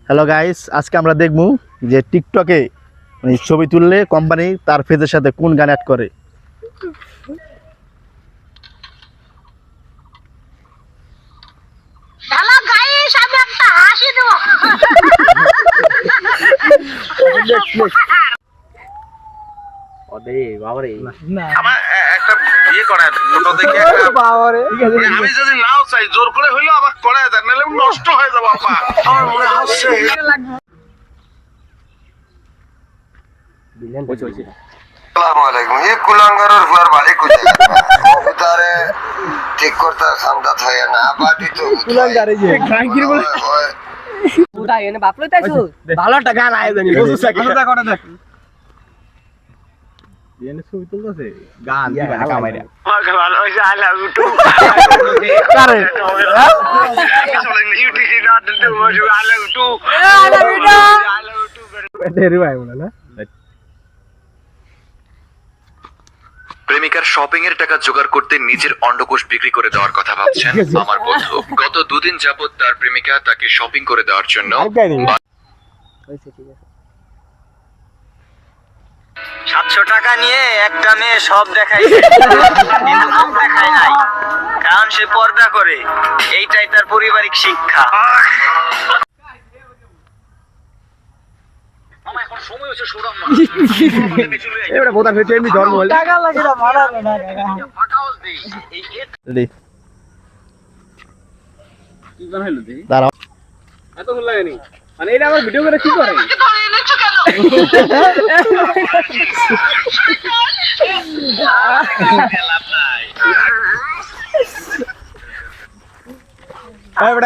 Hello guys, আজকে আমরা দেখবো যে টিকটকে মানে ছবি তুললে কোম্পানি তার ফেজের সাথে কোন গান অ্যাড করে। হ্যালো গাইস, আমি একটা হাসি দেব। ওরে বাবারে, আমার একটা বিয়ে করায় ফটো দেখে একটা বাবারে আমি যদি নাও চাই জোর করে হইলো আমাকে করায় দেন, নাহলে আমি নষ্ট হয়ে যাবো আপা। আমার মনে হচ্ছে আসসালামু আলাইকুম। এই কুলাঙ্গারের ফুয়ার বাড়ি কোথায়? তারে ঠিক করতে খামদাত হয় না আবাদি তো কুলাঙ্গারে যে গাঙ্গির বলে পুরা এনে বাপ লইতাইছো ভালো একটা গান আয় জানি ভালো করে দেখ এনে ছবি তুলতেছে গান দিবা না কামাইরা আমাকে ভালো হয়েছে। আই লাভ ইউ টু কারে ইউটিসি not too I love you too দেরি ভাই বলে না। প্রেমিকার শপিং এর টাকা জোগাড় করতে নিজের অন্ডকোষ বিক্রি করে দেওয়ার কথা ভাবছেন আমার বন্ধু। গত দুদিন যাবত তার প্রেমিকা তাকে শপিং করে দেওয়ার জন্য হইছে, ঠিক আছে। 700 টাকা নিয়ে একটা মেয়ে সব দেখাইছে কিন্তু মুখ দেখায় নাই, কারণ সে পর্দা করে। এইটাই তার পারিবারিক শিক্ষা। এবারে বোধা হচ্ছে এমনি ধর্ম হল টাকা লাগে না ভাড়া না টাকা। রেডি দাঁড়াও এত ভালো লাগেনি মানে এটা আমার ভিডিও করে কি করে এবারে